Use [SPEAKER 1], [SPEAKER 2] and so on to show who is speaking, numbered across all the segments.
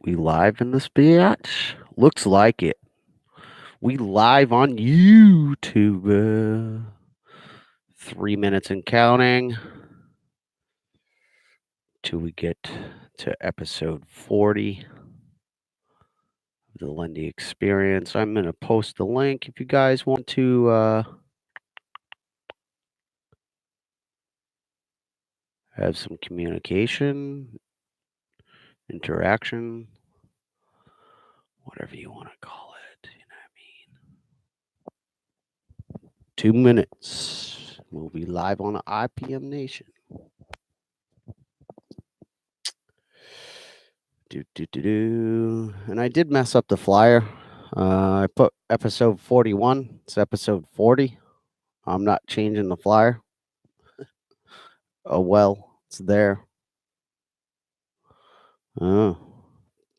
[SPEAKER 1] We live in this bitch? Looks like it. We live on YouTube. 3 minutes and counting till we get to episode 40 of the Lundy Experience. I'm going to post the link if you guys want to have some communication, interaction, whatever you want to call it. You know what I mean? 2 minutes. We'll be live on the IPM Nation. And I did mess up the flyer. I put episode 41. It's episode 40. I'm not changing the flyer. Oh, well, it's there. Oh,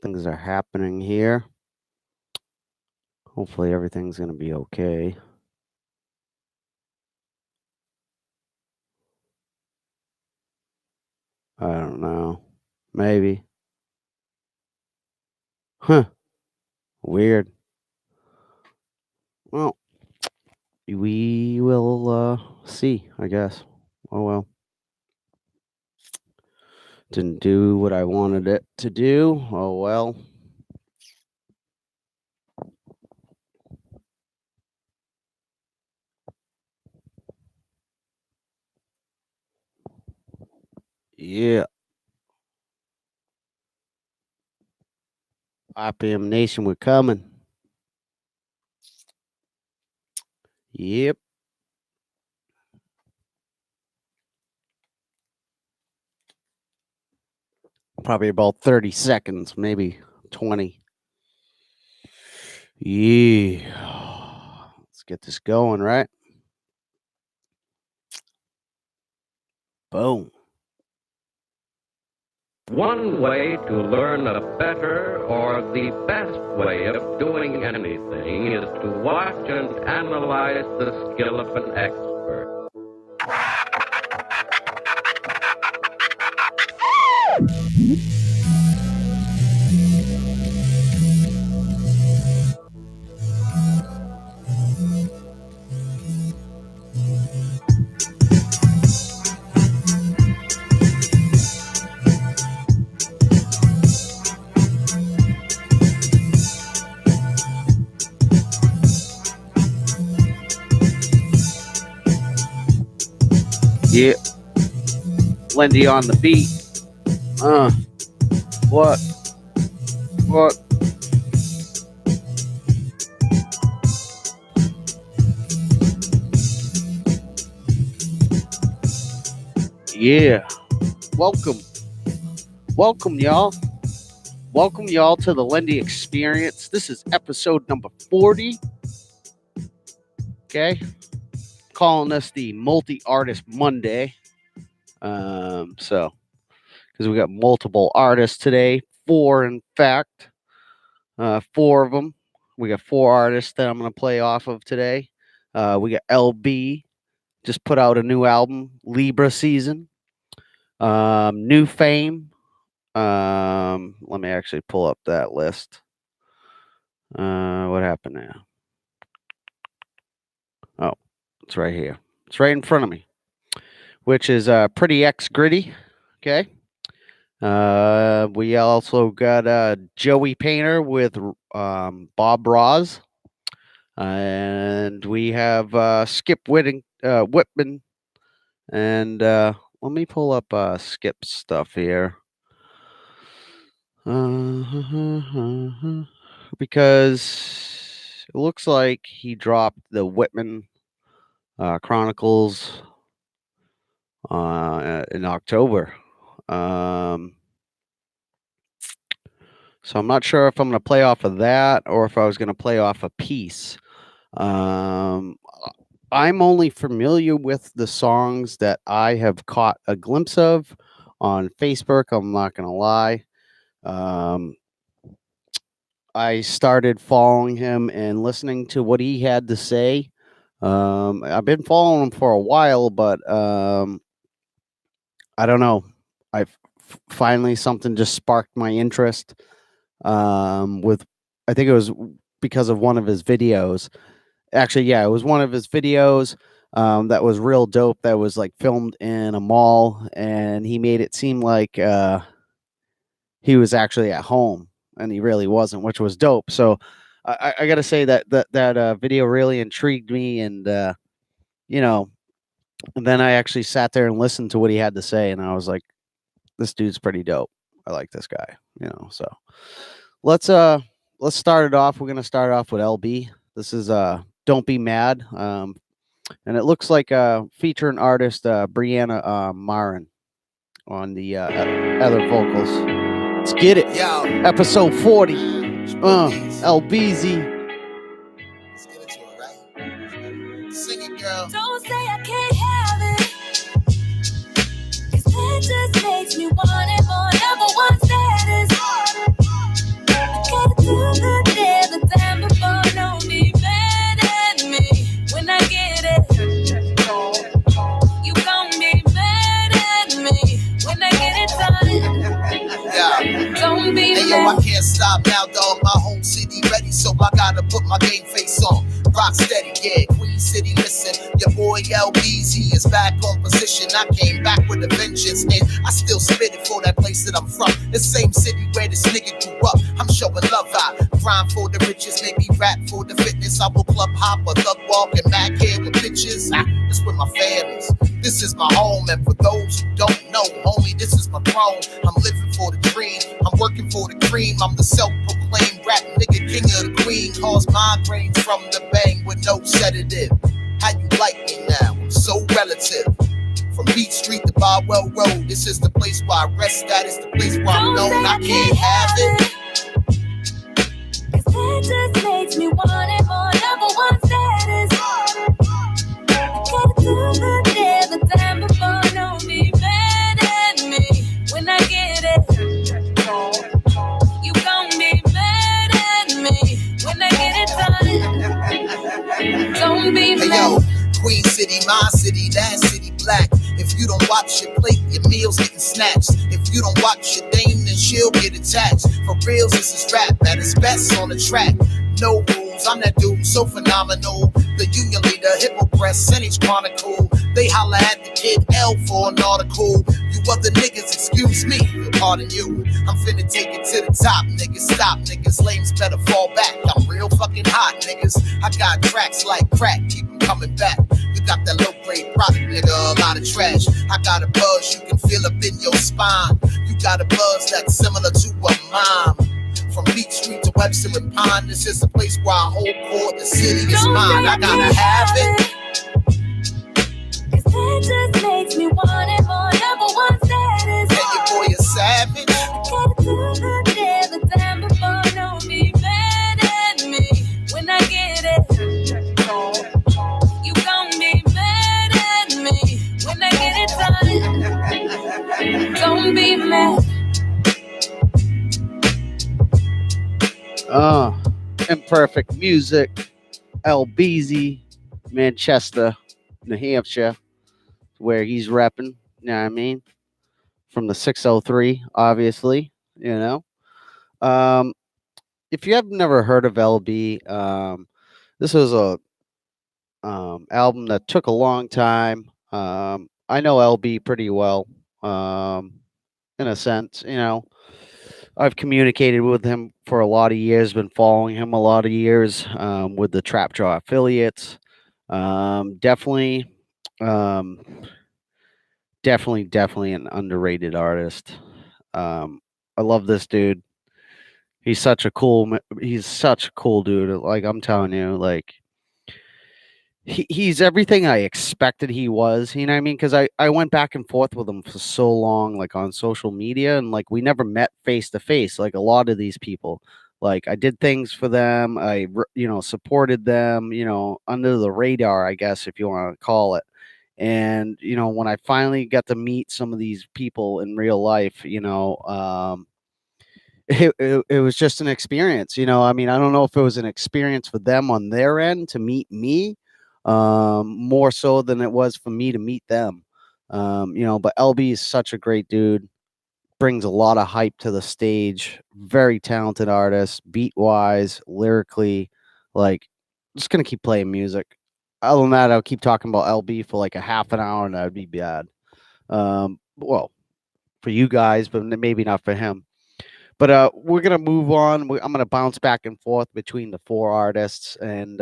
[SPEAKER 1] things are happening here. Hopefully everything's going to be okay. I don't know. Maybe. Huh. Weird. Well, we will see, I guess. Oh, well. Didn't do what I wanted it to do. Oh, well. Yeah. IPM Nation, we're coming. Yep. Probably about 30 seconds, maybe 20. Yeah. Let's get this going, right? Boom.
[SPEAKER 2] One way to learn a better or the best way of doing anything is to watch and analyze the skill of an expert.
[SPEAKER 1] Yeah. Lindy on the beat. What? What? Yeah. Welcome. Welcome, y'all. Welcome, y'all, to the Lindy Experience. This is episode number 40. Okay. Calling this the Multi-Artist Monday. Because we got multiple artists today. 4, in fact. 4 of them. We got 4 artists that I'm going to play off of today. We got LB. Just put out a new album, Libra Season. New Fame. Let me actually pull up that list. What happened now? Oh, it's right here. It's right in front of me. Which is Pretty X Gritty. Okay. We also got Joey Painter with Bob Ross. And we have Skip Whitman. And let me pull up Skip's stuff here. Because it looks like he dropped the Whitman Chronicles in October. So I'm not sure if I'm going to play off of that or if I was going to play off a piece. I'm only familiar with the songs that I have caught a glimpse of on Facebook. I'm not going to lie. I started following him and listening to what he had to say. I've been following him for a while, but I don't know. Finally something just sparked my interest. With I think it was because of one of his videos. Actually, yeah, it was one of his videos that was real dope. That was like filmed in a mall, and he made it seem like he was actually at home, and he really wasn't, which was dope. So I got to say that video really intrigued me, and you know, and then I actually sat there and listened to what he had to say, and I was like, this dude's pretty dope. I like this guy, So let's uh let's start it off. We're gonna start off with LB. This is Don't Be Mad. And it looks like featuring artist Brianna Marin on the other vocals. Let's get it.
[SPEAKER 3] Yo,
[SPEAKER 1] Episode 40.
[SPEAKER 3] Peace.
[SPEAKER 1] LBZ.
[SPEAKER 3] Let's get into it, right? Sing it, girl.
[SPEAKER 4] Don't say I can't have it, 'cause that just makes me want it more. Number one status. I gotta do the day, the time before. Don't be mad at me when I get it. You gon' be mad at me when I get it done.
[SPEAKER 3] Yeah.
[SPEAKER 4] Don't be
[SPEAKER 3] Hey, yo, I
[SPEAKER 4] mad.
[SPEAKER 3] can't stop now, dog. My home city ready, so I gotta put my game face on. Rock steady, yeah. Queen City, listen. Your boy LBZ is back on position. I came back with a vengeance, and I still spit it for that place that I'm from. The same city where this nigga grew up. I'm showing love out. Grind for the riches, maybe rap for the fitness. I will club hop or thug walk and mad hair with bitches. It's where my fam is. This is my home, and for those who don't know, homie, this is my throne. I'm living for the dream. I'm working for the cream. I'm the self-proclaimed rap nigga, king of the queen. Cause migraines from the bang with no sedative. How you like me now? I'm so relative. From Beach Street to Barwell Road, this is the place where I rest at. It's the place where I'm
[SPEAKER 4] Don't say
[SPEAKER 3] known. I can't have it.
[SPEAKER 4] 'Cause that just makes me want it more. Number one status. I gotta do the day, the time before. Don't be mad at me when I get it. You gon' be mad at me when I get it done. Don't be
[SPEAKER 3] Hey
[SPEAKER 4] mad.
[SPEAKER 3] yo, Queen City, my city, that city black. If you don't watch your plate, your meals getting snatched. If you don't watch your dame, then she'll get attached. For reals, this is rap at its best on the track. No rules, I'm that dude so phenomenal. The union leader, Hippo Press, Senate Chronicle. They holla at the kid L for an article. You other niggas, excuse me, pardon you. I'm finna take it to the top, niggas. Stop, niggas. Lames better fall back. I'm real fucking hot, niggas. I got tracks like crack, keep them coming back. You got that low grade product, nigga, a lot of trash. I got a buzz you can feel up in your spine. You got a buzz that's similar to a mime. From Beach Street to Webster and Pine, this is the place where I hold court. The city is
[SPEAKER 4] Don't
[SPEAKER 3] mine.
[SPEAKER 4] say
[SPEAKER 3] I gotta have it.
[SPEAKER 4] 'Cause that just makes me want it more. Number one status.
[SPEAKER 3] And your boy is savage.
[SPEAKER 4] I gotta do the day, the time before. Don't be mad at me when I get it. You gon' be mad at me when I get it done. Don't be mad.
[SPEAKER 1] Imperfect Music. LBZ. Manchester, New Hampshire, where he's repping. You know what I mean? From the 603, obviously. Um, if you have never heard of LB, this was a album that took a long time. I know LB pretty well, in a sense. I've communicated with him for a lot of years, been following him a lot of years with the Trap Jaw affiliates. Definitely, um, definitely an underrated artist. I love this dude. He's such a cool dude. Like I'm telling you, like he's everything I expected he was. You know what I mean? Because I went back and forth with him for so long, like on social media, and like we never met face to face. Like a lot of these people, like I did things for them. Supported them. Under the radar, I guess if you want to call it. And when I finally got to meet some of these people in real life, it was just an experience. I mean, I don't know if it was an experience for them on their end to meet me, more so than it was for me to meet them. But LB is such a great dude. brings a lot of hype to the stage. Very talented artist, beat wise, lyrically. Like, just gonna keep playing music. Other than that, I'll keep talking about LB for like a half an hour, and that'd be bad. Well, for you guys, but maybe not for him. But we're gonna move on. I'm gonna bounce back and forth between the four artists, and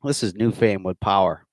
[SPEAKER 1] this is New Fame with Power.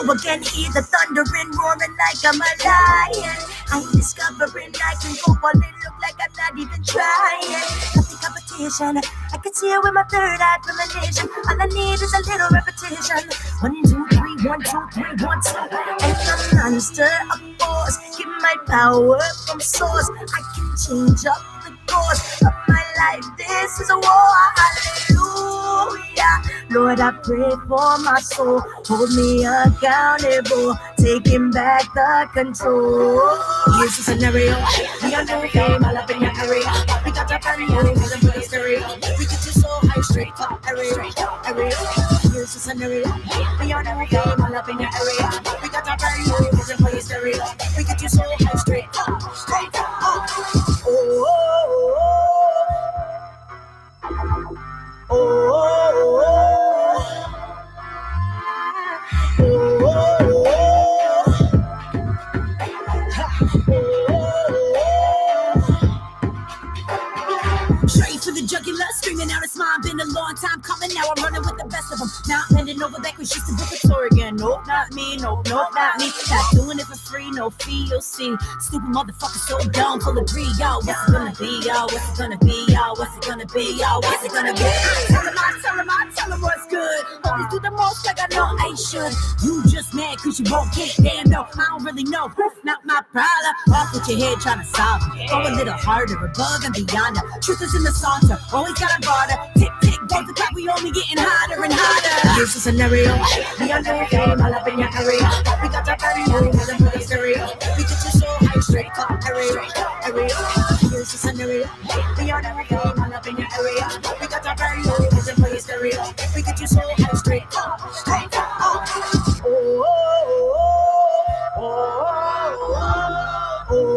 [SPEAKER 4] Again, hear the thundering, roaring like I'm a lion. I'm discovering I can go all in, look like I'm not even trying. Nothing competition, I can see it with my third eye premonition. All I need is a little repetition. 1, 2, 3, 1, 2, 3, 1, 2. And I'm monster of force, get my power from source. I can change up the course of my life. This is a war, hallelujah. Lord, I pray for my soul. Hold me accountable, taking back the control. Here's the scenario. We are no fame, all up in your area. We got a brand new rhythm for the stereo. We get you so high, straight up area. Here's the scenario. We are no fame, all up in your area. We got a brand new rhythm for the stereo. We get you so high, straight up. Oh, oh, oh, oh, oh, oh. Straight to the jugular, screaming out a smile. Been a long time coming, now I'm running with the best of them. Now I'm bending over backwards just to book a tour again. Nope, not me, nope, not me. Not doing it for free, no fee, you'll see. Stupid motherfucker, so dumb, full of greed, yo. What's it gonna be, yo? What's it gonna be, yo? What's it gonna be, yo? What's it gonna be? Tell him what's good. Always do the most like I know I should. You just mad cause you won't get damn, no, I don't really know. Not my problem. Off with your head trying to solve it. Go a little harder, above and beyond. Truth is in the saucer, always got a border. Tick, tick, goes the clock, we only getting hotter and hotter. Here's the scenario. We are no fame, all up in your area. We got that very new rhythm for the stereo. We get you so high, straight up area. Here's the scenario. We are no fame, all up in your area. We got that very new rhythm for the stereo. We get you so high, straight up. Oh, oh, oh, oh, oh,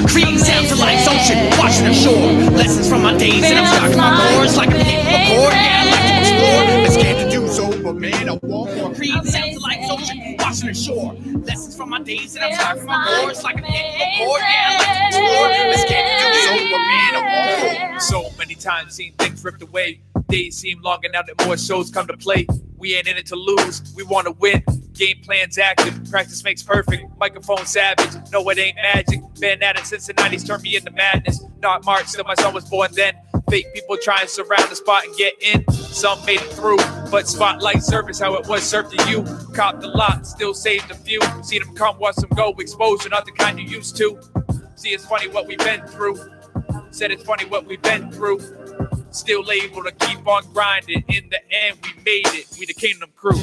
[SPEAKER 5] Creating sounds of life's ocean, washing ashore. Lessons from my days, and I'm stuck my boards like a hit record. Yeah, I like to explore. I'm scared to do so, but man, I want more. Creating sounds of life's ocean, washing ashore. Lessons from my days, and I'm stuck my boards like a hit record. Yeah, I like to explore. I'm scared to do so, but man, I want more. So many times seen things ripped away. Days seem long and now that more shows come to play. We ain't in it to lose, we want to win. Game plan's active, practice makes perfect. Microphone savage, no it ain't magic. Been at it since the 90s, turned me into madness. Not March, still my son was born then. Fake people try and surround the spot and get in. Some made it through, but spotlight service how it was served to you. Copped a lot, still saved a few. See them come, watch them go. Exposure, not the kind you used to. See, it's funny what we've been through. Said it's funny what we've been through. Still able to keep on grinding. In the end, we made it. We the Kingdom Crew.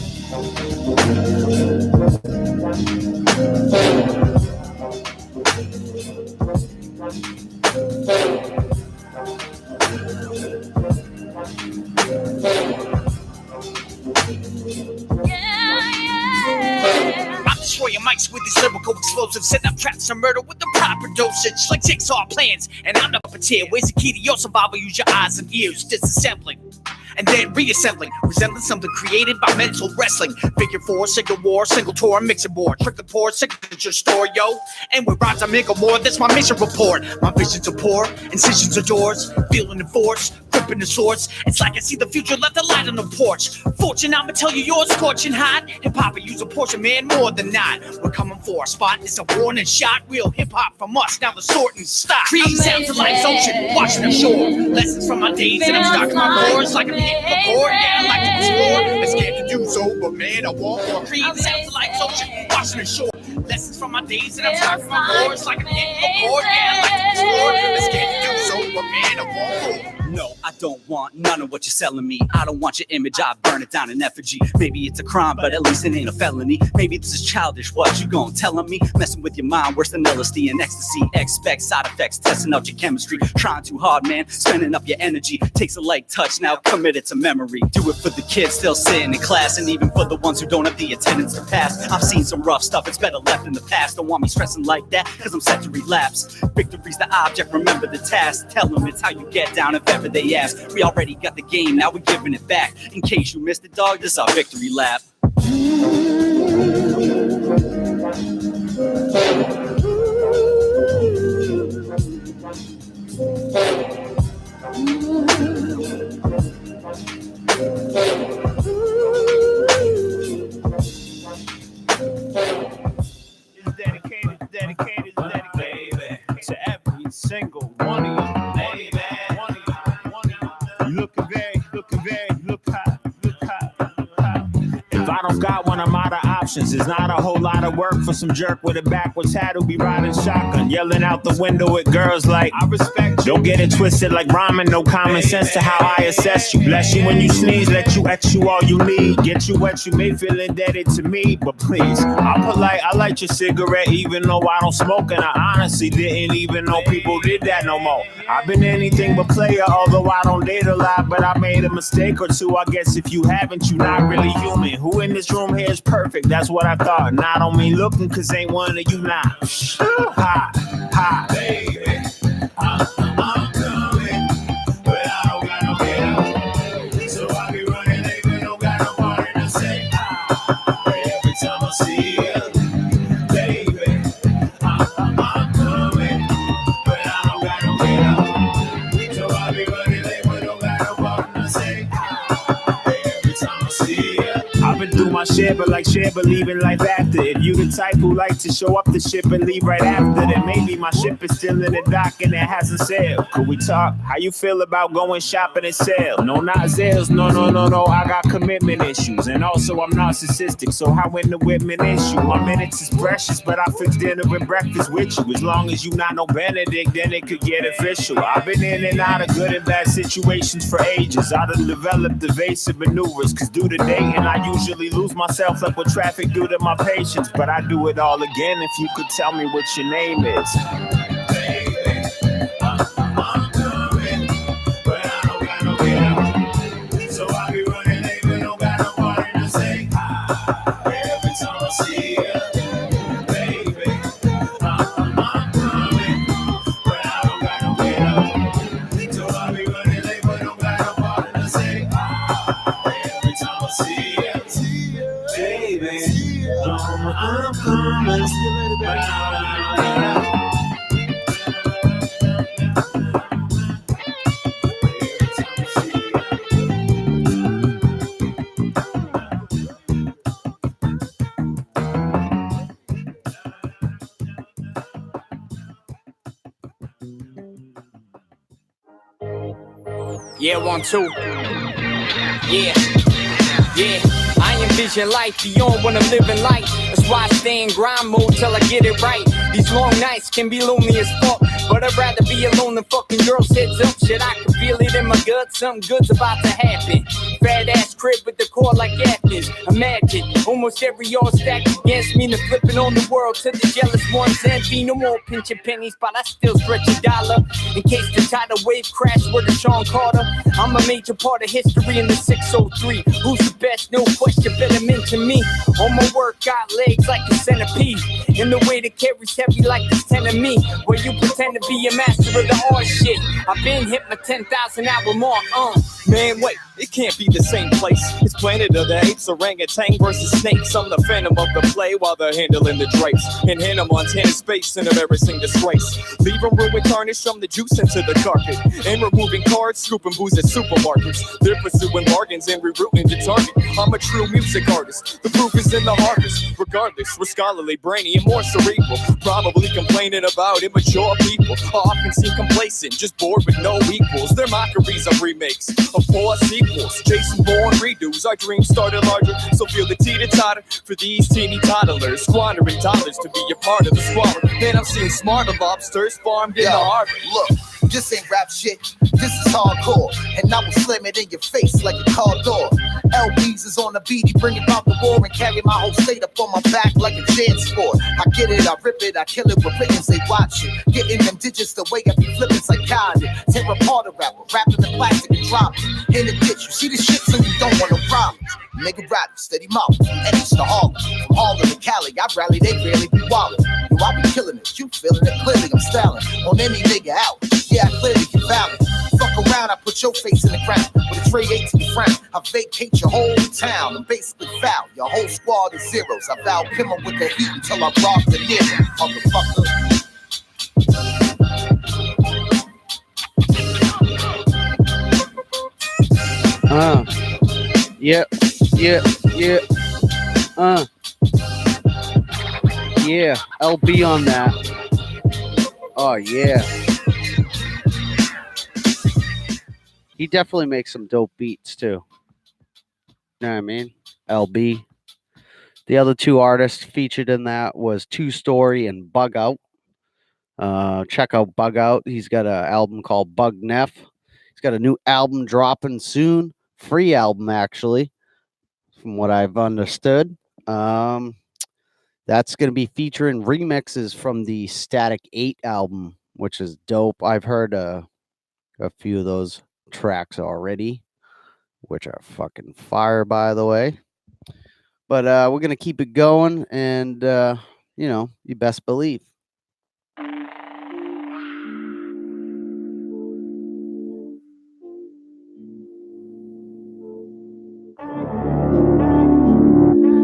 [SPEAKER 5] I'm destroying mics with these lyrical explosives. Set up traps and murder with the proper dosage. Like jigsaw plans, and I'm the puppeteer. Where's the key to your survival? Use your eyes and ears. Disassembling and then reassembling, resembling something created by mental wrestling. Figure 4, single war, single tour, mixer board, trick the poor, signature store, yo. And with rhymes I make more, that's my mission report. My visions are poor, incisions are doors, feeling the force, gripping the swords. It's like I see the future, left the light on the porch. Fortune, I'ma tell you yours, scorching hot. Hip-hop, I use a portion, man, more than not. We're coming for our spot, it's a warning shot. Real hip-hop from us, now the sorting stop. Creed sounds of life's ocean, watching the shore. Lessons from my days, and I'm stocking my doors like I'm hitting the core. Yeah, I like to explore, I'm scared to do so, but man, I want more. Creed sounds of life's ocean, watching the shore. Lessons from my days, and I'm stocking my doors like I'm hitting the core. Yeah, I like to explore, I'm scared to do so, but man, I want more.
[SPEAKER 6] No, I don't want none of what you're selling me. I don't want your image, I burn it down in effigy. Maybe it's a crime, but at least it ain't a felony. Maybe this is childish, what you gon' tellin' me? Messing with your mind, worse than LSD and ecstasy. Expect side effects, testing out your chemistry. Trying too hard, man, spending up your energy. Takes a light touch, now commit it to memory. Do it for the kids still sitting in class, and even for the ones who don't have the attendance to pass. I've seen some rough stuff, it's better left in the past. Don't want me stressing like that, cause I'm set to relapse. Victory's the object, remember the task. Tell them it's how you get down if ever they ask. We already got the game, now we're giving it back. In case you missed it, dog, this our victory lap.
[SPEAKER 7] It's dedicated to every single one of you. Look hot. If I don't got one, I'm out of options. It's not a whole lot of work for some jerk with a backwards hat who be riding shotgun, yelling out the window at girls like, I respect you. Don't get it twisted like rhyming, no common sense to how I assess you. Bless you when you sneeze, let you at you all you need. Get you what you may feel indebted to me, but please, I'm polite, I light your cigarette even though I don't smoke, and I honestly didn't even know people did that no more. I've been anything but player, although I don't date a lot, but I made a mistake or two. I guess if you haven't, you not really human. Who in this room here is perfect? That's what I thought. And I don't mean looking, cause ain't one of you not. Ha, baby, I'm coming, but I don't got no get. So I be running late, but don't got no party to say. Every time I see you, baby, I'm coming, but I don't got no get. So I be running late, but don't got no party to say. Every time I see you. I've been through my share, but like share, believing life after. If you the type who like to show up the ship and leave right after, then maybe my ship is still in the dock and it hasn't sailed. Could we talk? How you feel about going shopping and sell? No, not sales. No. I got commitment issues, and also I'm narcissistic. So how in the women issue? My minutes is precious, but I fix dinner and breakfast with you. As long as you not no Benedict, then it could get official. I've been in and out of good and bad situations for ages. I done developed evasive maneuvers, cause due to dating, I usually lose myself like with traffic due to my patience. But I do it all again if you could tell me what your name is. Baby, I'm coming, but I don't got no get out. So I be running late, but don't got no party to say. Every time I see you, baby, I'm coming, but I don't got no get out. So I be running late, but don't got no party to say. Every time I see you, baby, I'm coming, but I don't got no get out.
[SPEAKER 8] Yeah, 1, 2. Yeah. I envision life beyond when I'm living life. That's why I stay in grind mode till I get it right. These long nights can be lonely as fuck, but I'd rather be alone than fucking girls heads up. Shit, I can feel it in my gut. Something good's about to happen. fat ass crib with the core like Athens. Imagine, almost every all stacked against me. The flipping on the world to the jealous ones envy. No more pinching pennies, but I still stretch a dollar. In case the tidal wave crash with a Sean Carter. I'm a major part of history in the 603. Who's the best? No question, better mention me. All my work got legs like a centipede. In the way that carries heavy like this 10 of me. Where you pretend to be a master of the art shit. I've been hit my 10,000 hour mark,
[SPEAKER 9] Man, wait, it can't be the same place. It's Planet of the Apes, orangutan versus snakes. I'm the phantom of the play while they're handling the drapes. And Hannah Montana space in embarrassing disgrace. Leave them ruined tarnish from the juice into the carpet. And removing cards, scooping booze at supermarkets. They're pursuing bargains and rerouting the target. I'm a true music artist. The proof is in the harvest. Regardless, we're scholarly, brainy, and more cerebral. Probably complaining about immature people. Often seem complacent, just bored with no equals. Their mockeries of remakes of poor sequels. Jason Bourne redos. Our dreams started larger, so feel the teeter-totter for these teeny toddlers. Squandering dollars to be a part of the squalor. Man, I'm seeing smarter lobsters farmed in the harbor.
[SPEAKER 3] Look, this ain't rap shit. This is hardcore. And I will slam it in your face like a car door. LBs is on the beat, he bring about the war and carry my whole state up on my back like a jet sport. I get it, I rip it, I kill it with writtens, they watch it. Getting them digits the way I be flipping psychotic. Tear apart a rapper, wrapping the plastic and drop it. In the ditch, you see the shit so you don't want no problem. Nigga rap, steady mouth, from Ennis to Harlem. From Harlem to Cali, I rally, they rarely be wildin'. Yo, I be killing it, you feeling it, clearly I'm styling. On any nigga out, yeah, I clearly can balance. Fuck around, I put your face in the ground. With a tray 18 frown, I vacate your whole town. I'm basically foul, your whole squad is zeros. I vow Kimmer with the heat until I rock the nigga, motherfucker.
[SPEAKER 1] Yeah. Yeah, LB on that. Oh, yeah. He definitely makes some dope beats, too. You know what I mean? LB. The other two artists featured in that was Two Story and Bug Out. Check out Bug Out. He's got an album called Bug Neff. He's got a new album dropping soon. Free album, actually, from what I've understood. That's going to be featuring remixes from the Static 8 album, which is dope. I've heard a few of those tracks already, which are fucking fire, by the way. But we're going to keep it going, and, you best believe.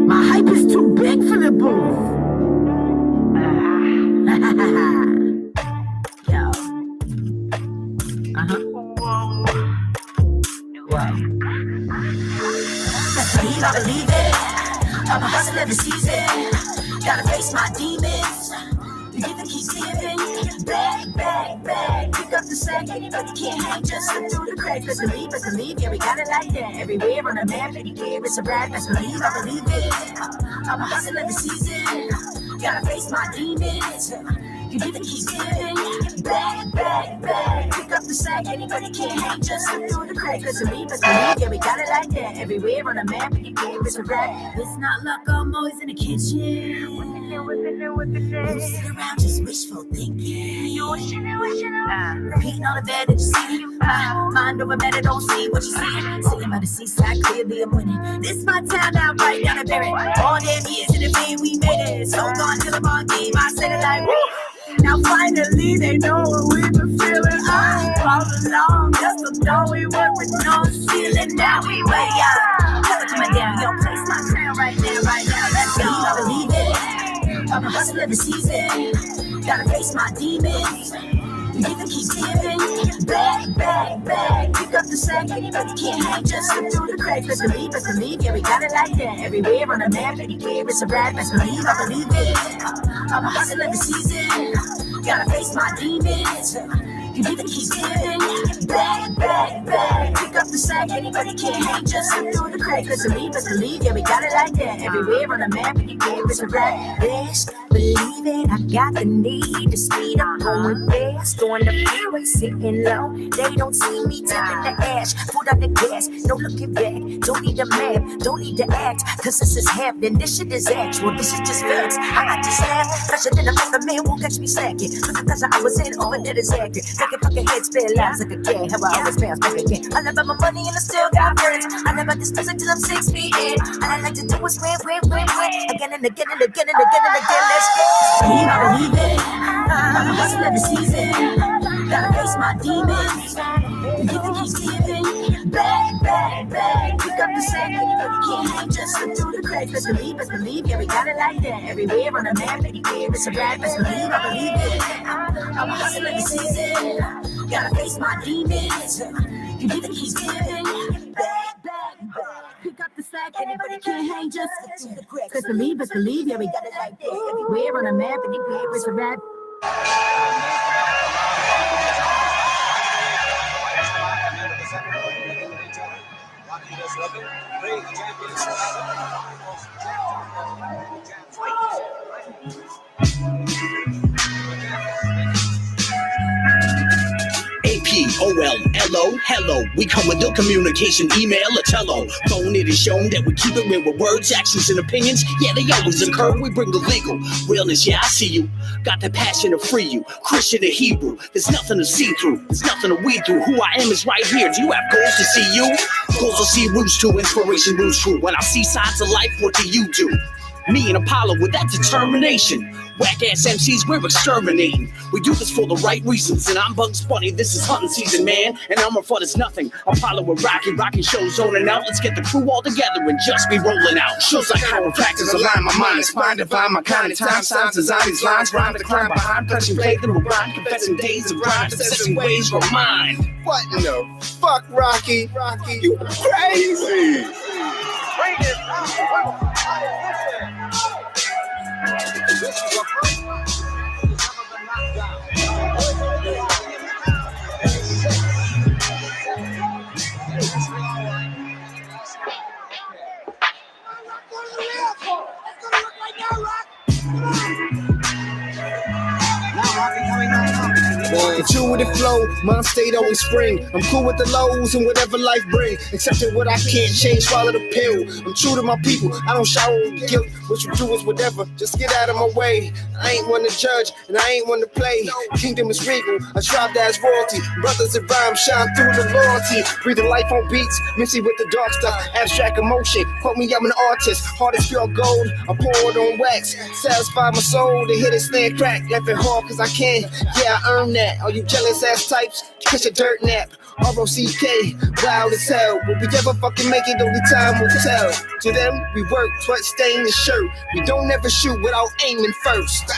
[SPEAKER 10] My hype is too big for the booth. Yo. Best believe I believe it. I'm a hustler every season. Gotta face my demons. You give and keep giving. Bag. Pick up the slack. Anybody can't hang. Just slip through the cracks. Best believe. Yeah, we got it like that. Everywhere on the map, anywhere it's a rap. Best believe I believe it. I'm a hustler every season. Gotta face my demons. You give and keep giving. Bag. Pick up the slack. Anybody can't hang. Just slip through the cracks. Best believe. Yeah, we got it like that. Everywhere on the map, anywhere it's a rap. It's not luck. I'm always in the kitchen. What the new? Sit around just wishful thinking. You wishing. Repeating all the bad that you see. Mind over matter, don't see what you see. Sitting by the seaside, clearly I'm winning. This my town now, right down the barren. All damn years in the vein, we made it. So gone till the ball game, I said it like, woo! Now finally they know what we've been feeling. All along, just to know we work with no ceiling. Now we way up. Never coming down, yo, place my crown right now. Let's go. I believe it. I'm a hustler every season. Gotta face my demons. Give and keep giving. Bag. Pick up the slack. Anybody can't hang. Just slip through the cracks. Best believe. Yeah, we got it like that. Everywhere on the map, anywhere it's a rap. Best believe I believe it. I'm a hustler every season. Gotta face my demons. You need to keep giving. Back. Pick up the slack, anybody can hang, just slip through the crack. Cause believe, yeah, we got it like that. Everywhere on the map, and you can't miss a rap. Best believe it, I got the need to speed up, going fast. On the freeway, sitting low. They don't see me taking the ash. Put on the gas, no looking back. Don't need a map, don't need to act. Cause this is happening, this shit is actual. This is just facts. I just laugh. Fresher than a man won't catch me slacking. Cause I was in over there is accurate. Making fucking head spin lies like a cat. How I always bounce back again. I love my money and I still got friends. I never discuss it till I'm 6 feet in. All I like to do is win. Again and again and again and again and again. Let's go. Believe I believe it. I'm a hustle every season. Gotta face my demons. The gift that keeps giving. Back. Pick up the sack. Anybody can't hang. Just slip through the cracks. Best believe. Yeah, we got it like that. Everywhere on the map, anywhere it's a rap. Best believe I believe it. I'm a hustle every season. Gotta face my demons. The gift that keeps giving. Back. Pick up the slack, anybody can't hang, just cause believe, yeah, we got it like that. Everywhere on the map, anywhere it's a rap.
[SPEAKER 11] APOLLO, hello. We come with no communication, email or telo. Phone, it is shown that we keep it real with words, actions, and opinions. Yeah, they always occur. We bring the legal realness. Yeah, I see you. Got the passion to free you. Christian and Hebrew. There's nothing to see through. There's nothing to weed through. Who I am is right here. Do you have goals to see you? Goals to see roots to inspiration roots true. When I see signs of life, what do? Me and Apollo with that determination. Whack-ass MCs, we're exterminating. We do this for the right reasons, and I'm Bugs Bunny. This is hunting season, man, and Elmer Fudd is nothing. Apollo with Rocky shows zoning out. Let's get the crew all together and just be rolling out. Shows like chiropractors align my mind, inspired, divine my kind of time signs, design these lines, rhyme the crime behind, punching play through a rhyme, confessing days of grind, obsessing ways remind.
[SPEAKER 12] What in the fuck, Rocky? You crazy! Bring it! True with the flow, mind state always spring. I'm cool with the lows and whatever life brings. Accepting what I can't change, swallow the pill. I'm true to my people, I don't shower with guilt. What you do is whatever, just get out of my way. I ain't one to judge, and I ain't one to play. Kingdom is regal, I strive to as royalty. Brothers in rhyme shine through the loyalty. Breathing life on beats, mixing with the dark stuff. Abstract emotion, quote me, I'm an artist. Heart is pure gold, I pour it on wax. Satisfy my soul, to hit it, stand crack. Left it hard cause I can, yeah I earn that. All you jealous ass types, catch a dirt nap. R-O-C-K, wild as hell. Will we ever fucking make it? Only time will tell. To them, we work, sweat stain the shirt. We don't ever shoot without aiming first.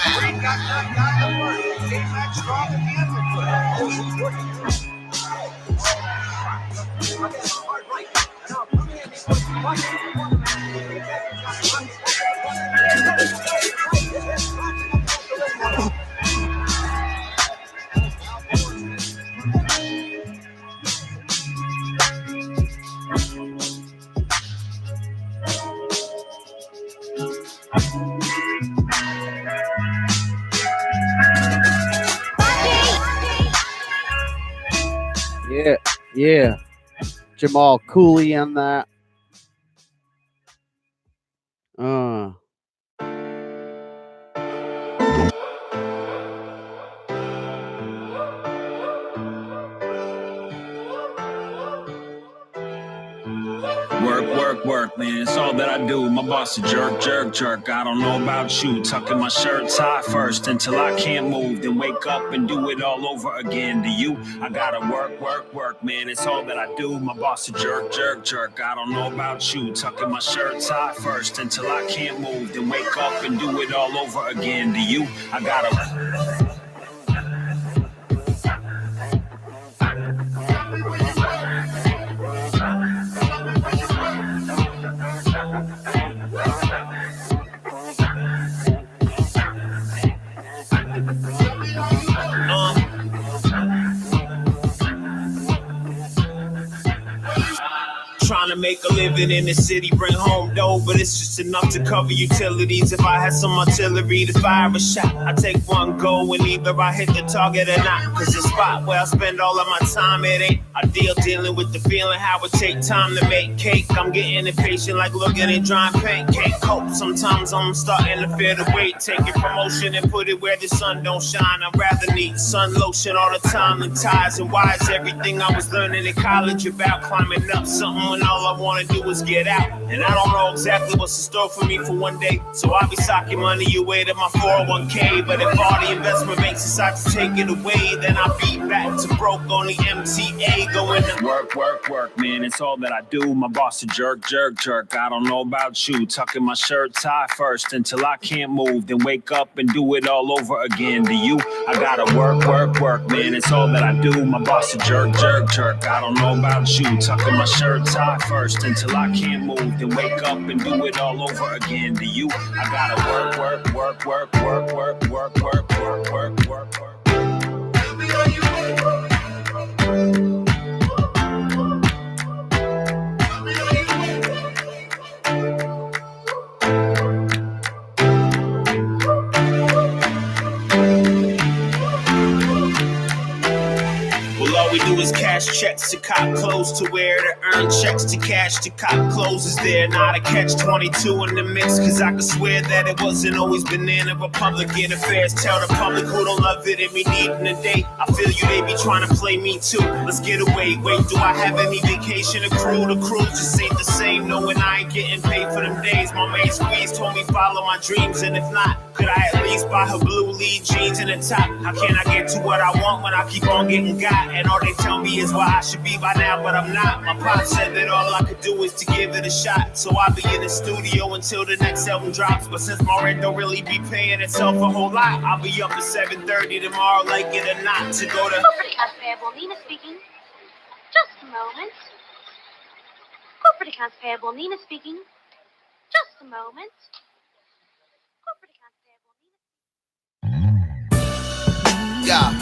[SPEAKER 1] Yeah. Jamal Cooley on that.
[SPEAKER 7] Work, man. It's all that I do. My boss a jerk. I don't know about you. Tucking my shirt tie first until I can't move. Then wake up and do it all over again. To you, I gotta work, man. It's all that I do. My boss a jerk. I don't know about you. Tucking my shirt tie first until I can't move. Then wake up and do it all over again. To you, I gotta. trying to make a living in the city, bring home dough, but it's just enough to cover utilities. If I had some artillery to fire a shot, I take one go and either I hit the target or not. Cause the spot where I spend all of my time, it ain't ideal, dealing with the feeling how it take time to make cake. I'm getting impatient like looking at drying pancake. Cope, sometimes I'm starting to fear the weight. Taking promotion and put it where the sun don't shine. I'd rather need sun lotion all the time than ties and wires. Everything I was learning in college about climbing up something when all I want to do is get out. And I don't know exactly what's in store for me for one day, so I'll be socking money away to my 401k. But if all the investment banks decide to take it away, then I'll be back to broke on the MTA going to work, work, work, man. It's all that I do. My boss a jerk, jerk, jerk. I don't know about you. Tucking my shirt tie first until I can't move, then wake up and do it all over again. To you, I gotta work, work, work, man. It's all that I do. My boss a jerk, jerk, jerk. I don't know about you. Tucking my shirt tie first until I can't move, then wake up and do it all over again. To you, I gotta work, work, work, work, work, work, work, work, work, work, work, work. All we do is cash checks to cop clothes to wear, to earn checks to cash to cop clothes. Is there not a catch-22 in the mix? Cause I could swear that it wasn't always banana Republican affairs. Tell the public who don't love it and me needing a day. I feel you, they be trying to play me too. Let's get away. Wait, do I have any vacation accrued? The cruise just ain't the same, knowing I ain't getting paid for them days. My main squeeze told me follow my dreams, and if not, could I at least buy her blue lead jeans in the top? How can I get to what I want when I keep on getting got? And all they tell me is why I should be by now, but I'm not. My pop said that all I could do is to give it a shot. So I'll be in the studio until the next album drops. But since my rent don't really be paying itself a whole lot, I'll be up at 7:30 tomorrow, like it or not, to go to...
[SPEAKER 13] Corporate accounts payable, Nina speaking. Just a moment. Corporate accounts payable, Nina speaking. Just a moment. Corporate accounts payable, Nina.
[SPEAKER 3] Yeah.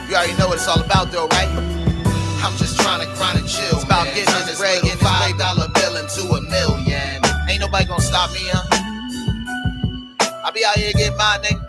[SPEAKER 3] You already know what it's all about though, right? I'm just trying to grind and chill. It's about getting this bread, getting $5 bill into $1 million. Ain't nobody gonna stop me, huh? I be out here getting my nigga.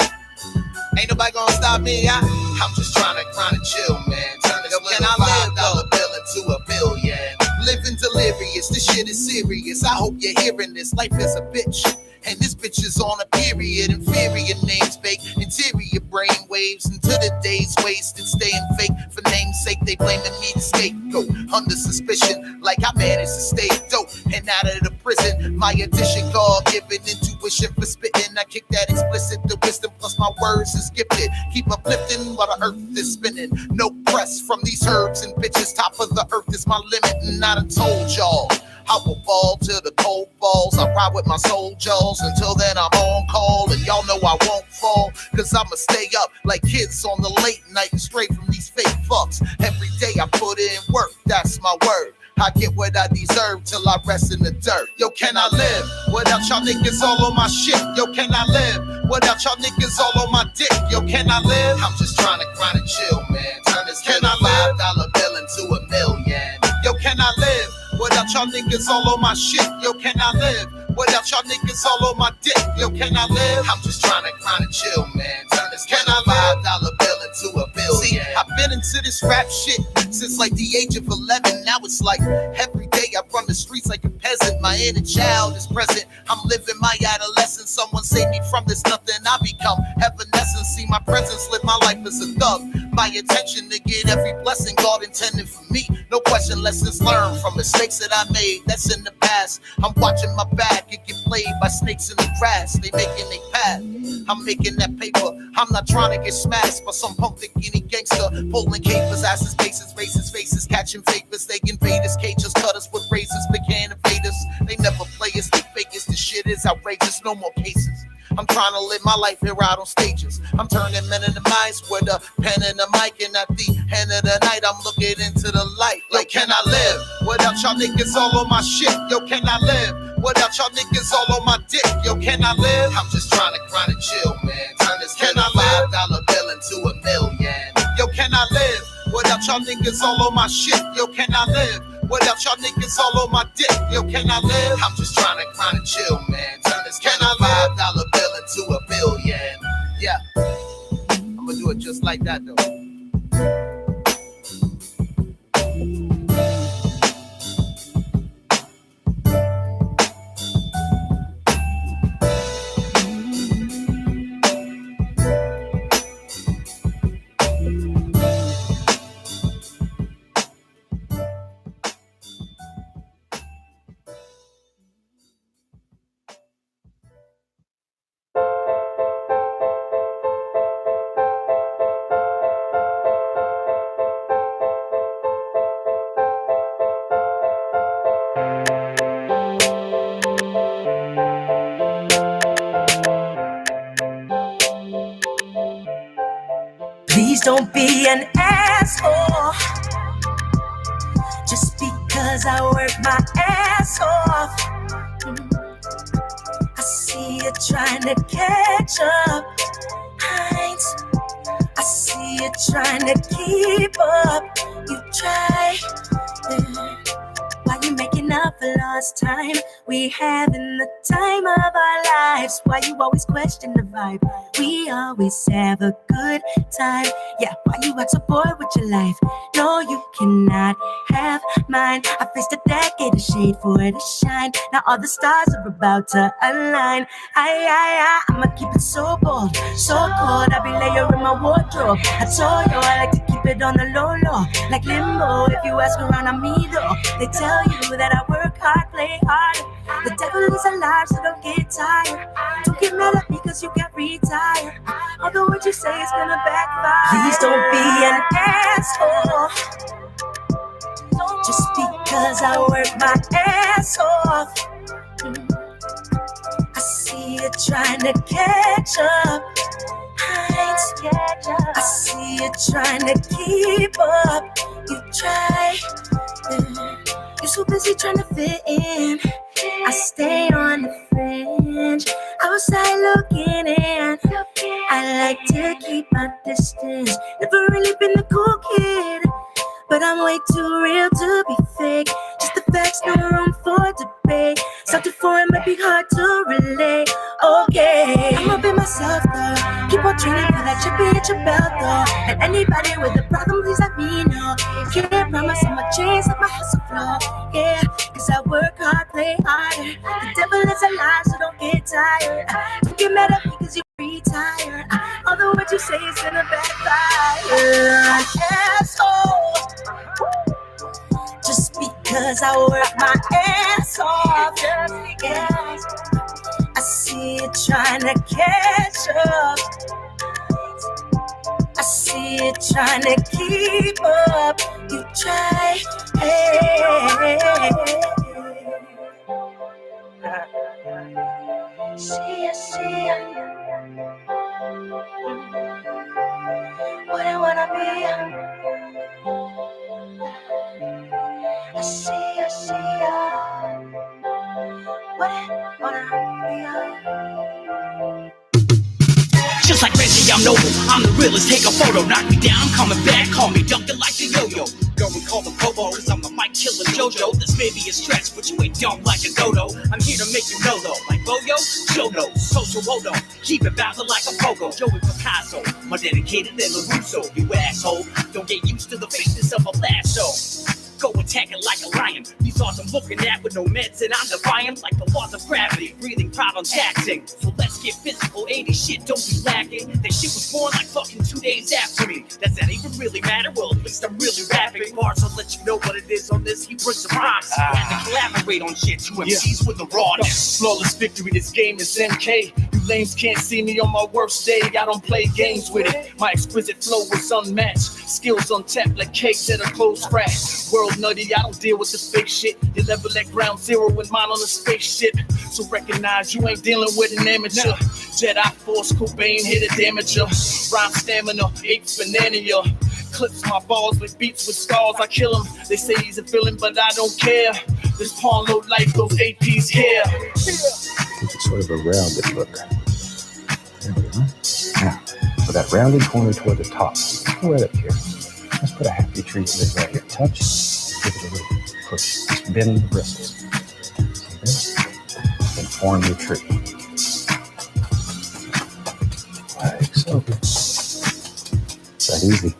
[SPEAKER 3] Ain't nobody gonna stop me, huh? I'm just trying to grind and chill, man. Turn this little $5 bill into $1 billion. Living delirious, this shit is serious. I hope you're hearing this. Life is a bitch. And this bitch is on a period. Inferior names fake, interior brain waves until the day's wasted. Staying fake for namesake, they blaming me the scapegoat. Under suspicion, like I managed to stay dope and out of the prison. My addition, God-given intuition for spitting. I kick that explicit, the wisdom plus my words is gifted. Keep uplifting while the earth is spinning. No press from these herbs and bitches. Top of the earth is my limit, and I done told y'all I will fall till the cold falls. I ride with my soul jaws. Until then I'm on call, and y'all know I won't fall. Cause I'ma stay up like kids on the late night and straight from these fake fucks. Every day I put in work, that's my word. I get what I deserve till I rest in the dirt. Yo, can I live without y'all niggas all on my shit? Yo, can I live without y'all niggas all on my dick? Yo, can I live? I'm just trying to grind and chill, man. Turn this $5 bill into $1 million. Yo, can I live without y'all niggas all on my shit? Yo, can I live without y'all niggas all on my dick? Yo, can I live? I'm just trying to grind and chill, man. Turn this $5 bill into $1 billion. See, I've been into this rap shit since like the age of 11. Now it's like every day I run the streets like a peasant. My inner child is present. I'm living my adolescence. Someone save me from this nothing. I become evanescent. See my presence, live my life as a thug. My intention to get every blessing God intended for me. No question, lessons learned from mistakes that I made. That's in the past. I'm watching my back. It get played by snakes in the grass. They making their path. I'm making that paper. I'm not trying to get smashed by some punk bikini gangster. Pulling capers, asses, faces, racist faces, catching favors. They invade us, cages, cut us with razors, began invaders. They never play us, they fake us. The shit is outrageous. No more cases. I'm trying to live my life here out on stages. I'm turning men into mice with a pen and a mic, and at the end of the night, I'm looking into the light. Like, can I live without y'all niggas all on my shit? Yo, can I live without y'all niggas all on my dick? Yo, can I live? I'm just trying to grind and chill, man. Turn this $5 bill into $1 million. Yo, can I live What up, y'all niggas all on my shit? Yo, can I live? What up, y'all niggas all on my dick? Yo, can I live? I'm just trying to grind and chill, man. Turn this $5 bill into $1 billion. Yeah, I'ma do it just like that, though.
[SPEAKER 10] Please don't be an asshole. Just because I work my ass off. I see you trying to catch up. Heinz. I see you trying to keep up. You try. Why you making up for lost time? We having the time of our lives. Why you always question the vibe? We always have a good time. Yeah, why you act so bored with your life? No, you cannot have mine. I faced a decade of shade for it to shine. Now all the stars are about to align. I'ma keep it so bold, so cold. I be layering my wardrobe. I told you I like to keep it on the low. Like limbo, if you ask around on me though, they tell you that I work hard, play hard. The devil is alive, so don't get tired. Don't get mad at me cause you got retired. All the words you say is gonna backfire. Please don't be an asshole. Just because I work my ass off. I see you trying to catch up. I see you trying to keep up. You try. You're so busy trying to fit in. I stay on the fringe, outside looking in. I like to keep my distance. Never really been the cool kid, but I'm way too real to be fake. Just the facts, no room for debate. Something for it might be hard to relate. Okay, I'm up in myself though. Keep on training for that chippy at your belt though. And anybody with a problem, please let me know. Can't promise on my chains like my hustle flow. Yeah, cause I work hard, play harder. The devil is alive, so don't get tired. Don't get mad at me cause you retire. All the words you say is gonna backfire. Asshole. Just because I work my ass off. Yeah. I see you trying to catch up. I see you trying to keep up. You try. Hey. See ya. What I wanna be. I see ya. What I wanna be.
[SPEAKER 6] Just like Reggie, I'm noble. I'm the realest. Take a photo, knock me down, I'm coming back. Call me Duncan like the yo-yo. Go and call the Bobo, cause I'm the mic killer JoJo. This may be a stretch, but you ain't dumb like a dodo. I'm here to make you know though, like Boyo, Jono, Social Wodo. Keep it bouncing like a pogo. Joey Picasso, more dedicated than LaRusso. You asshole, don't get used to the fakeness of a lasso. Go attack it like a lion. These thoughts I'm looking at with no meds and I'm defiant like the laws of gravity. Breathing problem taxing. So let's get physical. 80 shit don't be lacking. That shit was born like fucking 2 days after me. Does that even really matter? Well, at least I'm really rapping. Bars, I'll let you know what it is on this. He brings the rhymes. I had to collaborate on shit. Two MCs with the rawness.
[SPEAKER 14] Flawless victory. This game is MK. You lames can't see me on my worst day. I don't play games with it. My exquisite flow is unmatched. Skills untapped like cakes at a closed rack. World nutty, I don't deal with this fake shit. You level at ground zero with mine on a spaceship. So recognize you ain't dealing with an amateur. Jedi Force, Cobain, hit a damager. Rhyme stamina, apes, banana. Clips my balls with beats with scars. I kill him. They say he's a villain, but I don't care. This pawn load life, those APs here.
[SPEAKER 15] It's sort of a rounded look. There we are. Now, for that rounded corner toward the top. Go right up here. Let's put a happy tree twig right here. Touch, give it a little push. Just bend the bristles. And form your tree. Like so. It's that easy.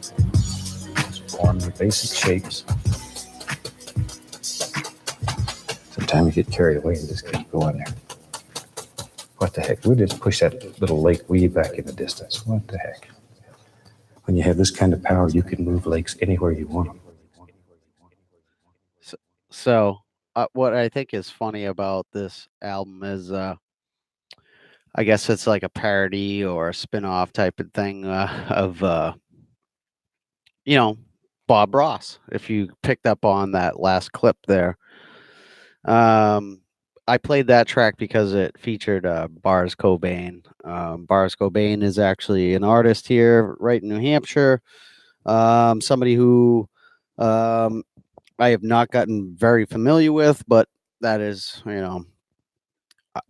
[SPEAKER 15] Just form your basic shapes. Sometimes you get carried away and just keep going there. What the heck? We'll just push that little lake way back in the distance. What the heck? When you have this kind of power, you can move lakes anywhere you want them.
[SPEAKER 1] So what I think is funny about this album is, I guess it's like a parody or a spin-off type of thing of, Bob Ross. If you picked up on that last clip there, I played that track because it featured Bars Cobain. Bars Cobain is actually an artist here, right in New Hampshire. Somebody who I have not gotten very familiar with, but that is,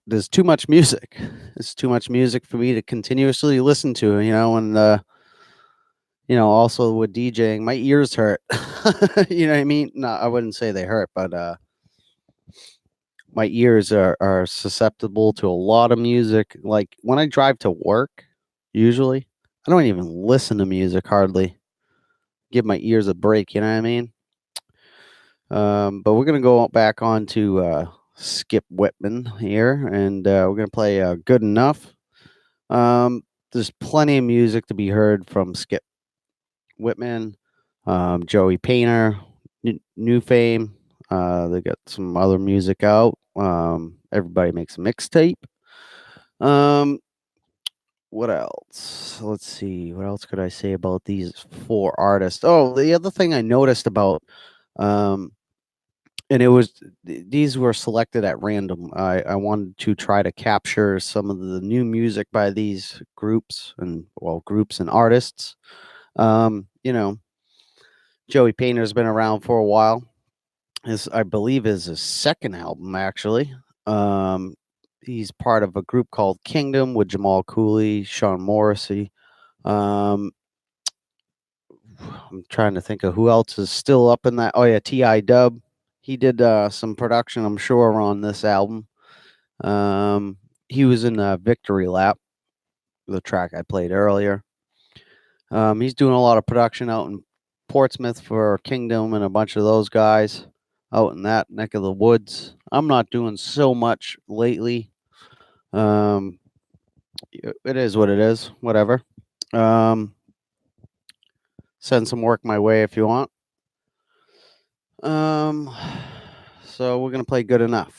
[SPEAKER 1] there's too much music. It's too much music for me to continuously listen to, and also with DJing, my ears hurt. You know what I mean? No, I wouldn't say they hurt, but my ears are susceptible to a lot of music. Like when I drive to work, usually, I don't even listen to music hardly. Give my ears a break, you know what I mean? But we're gonna go back on to Skip Whitman here, and we're gonna play "Good Enough." There's plenty of music to be heard from Skip Whitman, Joey Painter, New Fame. They got some other music out. Everybody makes a mixtape. What else? Let's see. What else could I say about these four artists? Oh, the other thing I noticed about, and it was these were selected at random. I wanted to try to capture some of the new music by these groups and artists. Joey Painter's been around for a while. I believe is his second album actually. He's part of a group called Kingdom with Jamal Cooley, Sean Morrissey. I'm trying to think of who else is still up in that. Oh yeah, T.I. Dub. He did some production, I'm sure, on this album. He was in Victory Lap, the track I played earlier. He's doing a lot of production out in Portsmouth for Kingdom and a bunch of those guys out in that neck of the woods. I'm not doing so much lately. It is what it is. Whatever. Send some work my way if you want. So we're gonna play "Good Enough."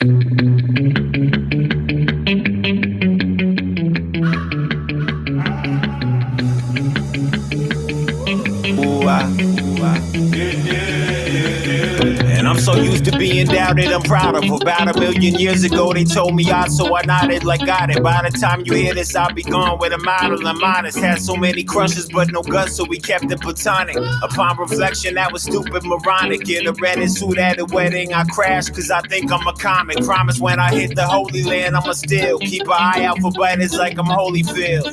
[SPEAKER 7] And I'm so used to being doubted, I'm proud of. About a million years ago, they told me I, so I nodded like got it. By the time you hear this, I'll be gone with a model. I'm honest, had so many crushes, but no guts, so we kept it platonic. Upon reflection, that was stupid, moronic. In a red suit at a wedding, I crashed, cause I think I'm a comic. Promise when I hit the Holy Land, I'ma still keep an eye out for biters like I'm Holyfield.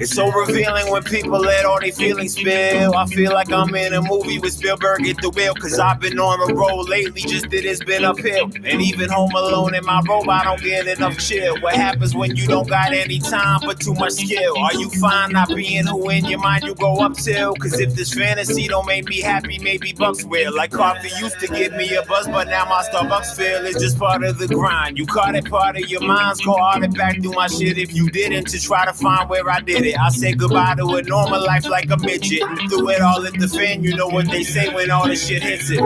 [SPEAKER 7] It's so revealing when people let all their feelings spill. I feel like I'm in a movie with Spielberg at the wheel, cause I've been on a roll lately, just that it's been uphill. And even home alone in my robe, I don't get enough chill. What happens when you don't got any time but too much skill? Are you fine not being who in your mind you go up till? Cause if this fantasy don't make me happy, maybe Bucks will. Like coffee used to give me a buzz, but now my Starbucks feel is just part of the grind. You caught it part of your minds, go hard it back through my shit if you didn't, to try to find where I did it. I say goodbye to a normal life like a midget, and threw it all at the fan. You know what they say when all the shit hits it.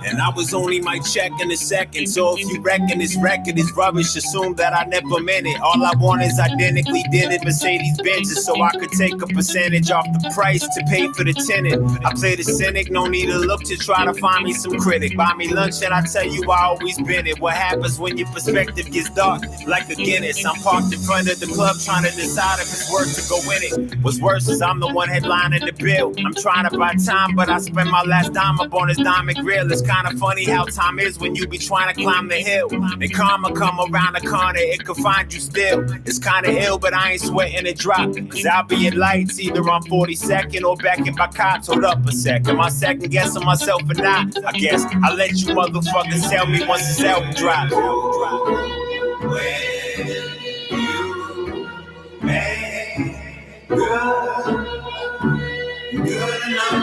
[SPEAKER 7] And I was only my check in a second. So if you reckon this record is rubbish, assume that I never meant it. All I want is identically did it Mercedes Benzes, so I could take a percentage off the price to pay for the tenant. I play the cynic, no need to look to try to find me some critic. Buy me lunch and I tell you I always been it. What happens when your perspective gets dark like a Guinness? I'm parked in front of the club trying to decide if it's worth to go in it. What's worse is I'm the one headlining the bill. I'm trying to buy time, but I spend my last dime up on this diamond grill. It's kind of funny how time is when you be trying to climb the hill. And karma come around the corner, it could find you still. It's kind of ill, but I ain't sweating a drop. Cause I'll be at lights either on 42nd or back in my cops. Hold up a sec, am I second guessing myself or not? I guess I'll let you motherfuckers tell me once this album drops. Good enough.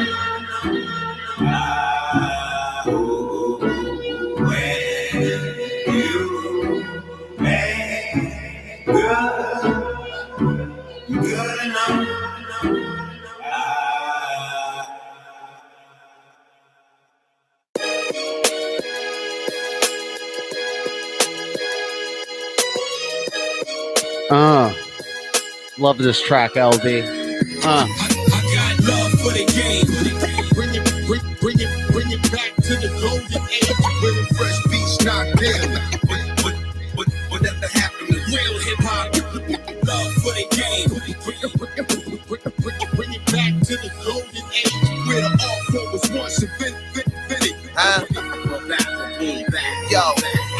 [SPEAKER 7] Good enough.
[SPEAKER 1] Love this track, LB.
[SPEAKER 5] I got love for the game. Bring it back to the golden age where the fresh beats knocked down. Whatever happened to real hip hop? Love for the game. Bring it back to the golden age where the art was once invented.
[SPEAKER 3] Yo,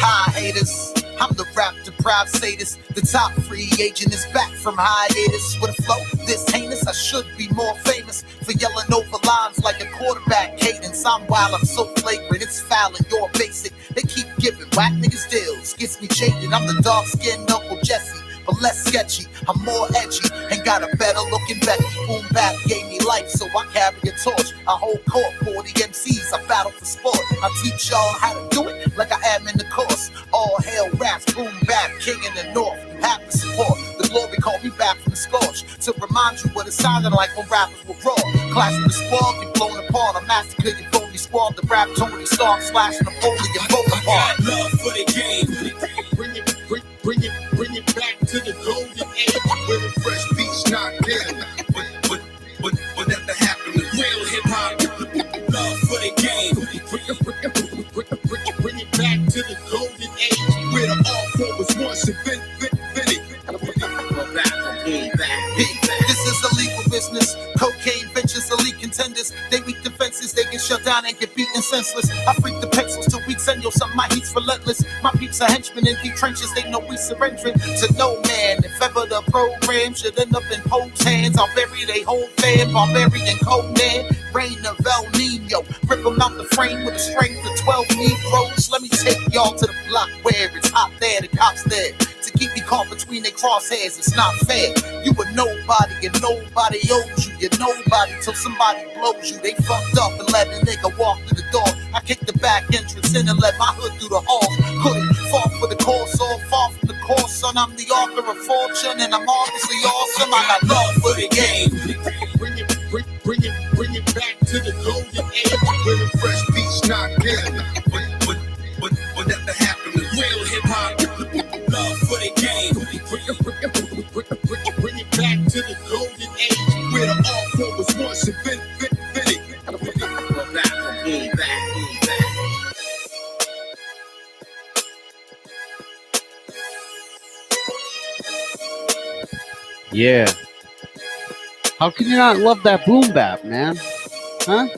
[SPEAKER 3] hi haters. I'm the rap deprived sadist. The top free agent is back from hiatus with a flow this heinous. I should be more famous for yelling over lines like a quarterback cadence. I'm wild, I'm so flagrant, it's foul and you're basic. They keep giving whack niggas deals, gets me jaded. I'm the dark-skinned Uncle Jesse, but less sketchy. I'm more edgy and got a better looking Becky. Boom bap gave me life, so I carry a torch. I hold court for the MCs, I battle for sport. I teach y'all how to do it like I am in the course. All hail raps, boom bap, king in the north. You have to support. The glory called me back from the scorch to remind you what it sounded like when rappers were raw. Clash with the squad, get blown apart. I massacre your phony squad. The rap Tony Stark slashing the bully and broke apart.
[SPEAKER 5] Love for the game. Bring it back to the golden age where the fresh beats knocked down. Whatever happened to real hip hop? Love for the game. Bring it back to the golden age where the art was once invented.
[SPEAKER 3] This is illegal business. Cocaine ventures, elite contenders. They weak defenses, they get shut down and get beaten senseless. I freak the pencils to weak send yo, some my heat's relentless. My peeps are henchmen in deep trenches, they know we surrendering to no man. If ever the program should end up in Pope's hands, I'll bury they whole fam, Barbarian Conan. Reign of El Nino, rip them out the frame with the strength of 12 Negroes. Let me take y'all to the block where it's hot there, the cops there. To keep me caught between their crosshairs, it's not fair. You a nobody and nobody owes you. You're nobody till somebody blows you. They fucked up and let a nigga walk through the door. I kicked the back entrance in and let my hood through the halls. Couldn't fall for the course or fall from the course, son. I'm the author of fortune and I'm obviously awesome. I got love for the game.
[SPEAKER 5] Bring it back to the golden age where the fresh beats knocked down. Whatever happened to real hip hop? Love for the game. Bring it back to the golden age where the art was once invented.
[SPEAKER 1] Yeah. How can you not love that boom bap, man? Huh?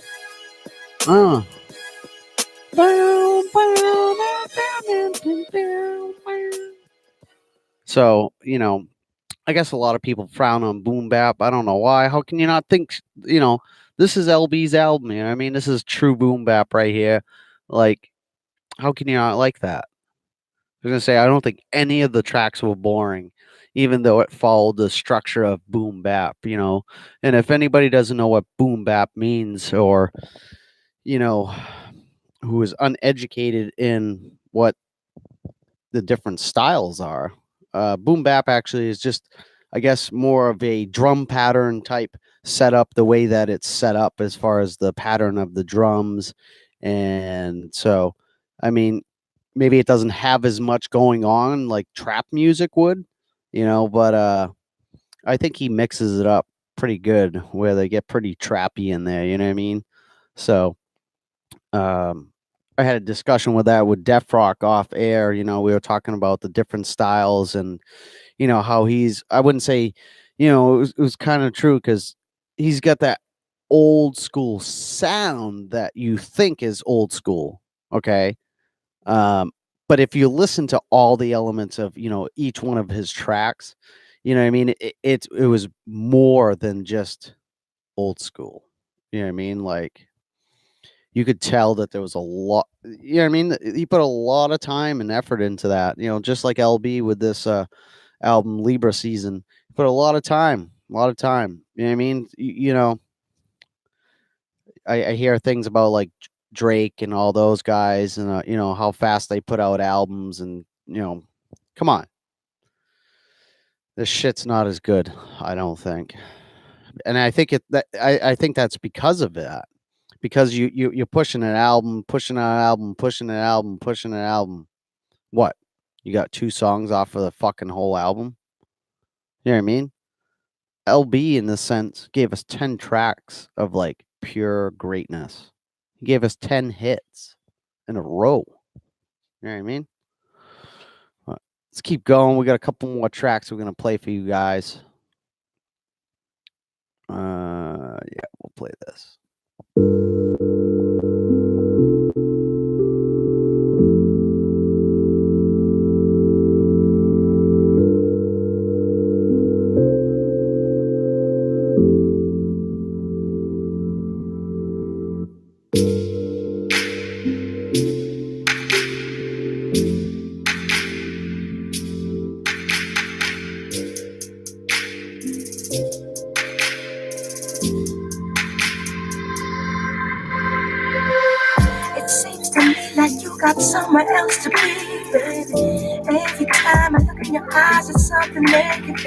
[SPEAKER 1] So, you know, I guess a lot of people frown on boom bap. I don't know why. How can you not think, you know, this is LB's album, you know what I mean? This is true boom bap right here. Like, how can you not like that? I was going to say, I don't think any of the tracks were boring, even though it followed the structure of boom bap, you know. And if anybody doesn't know what boom bap means, or, you know, who is uneducated in what the different styles are, boom bap actually is just, I guess, more of a drum pattern type setup, the way that it's set up as far as the pattern of the drums And so, I mean, maybe it doesn't have as much going on like trap music would, but I think he mixes it up pretty good where they get pretty trappy in there, you know what I mean? So, um, I had a discussion with that with Def Rock off air. We were talking about the different styles and, how I wouldn't say, it was kind of true because he's got that old school sound that you think is old school. Okay. But if you listen to all the elements of, each one of his tracks, you know what I mean? It was more than just old school. You know what I mean? Like, you could tell that there was a lot, you know what I mean? He put a lot of time and effort into that, just like LB with this album Libra Season. He put a lot of time, a lot of time. You know what I mean? I hear things about like Drake and all those guys and, how fast they put out albums and, come on. This shit's not as good, I don't think. And I think I think that's because of that. Because you're pushing an album, pushing an album, pushing an album, pushing an album. What? You got 2 songs off of the fucking whole album? You know what I mean? LB in this sense gave us 10 tracks of like pure greatness. He gave us 10 hits in a row. You know what I mean? Let's keep going. We got a couple more tracks we're gonna play for you guys. Yeah, we'll play this.
[SPEAKER 10] It seems to me like you got somewhere else to be, baby. Every time I look in your eyes, it's something negative.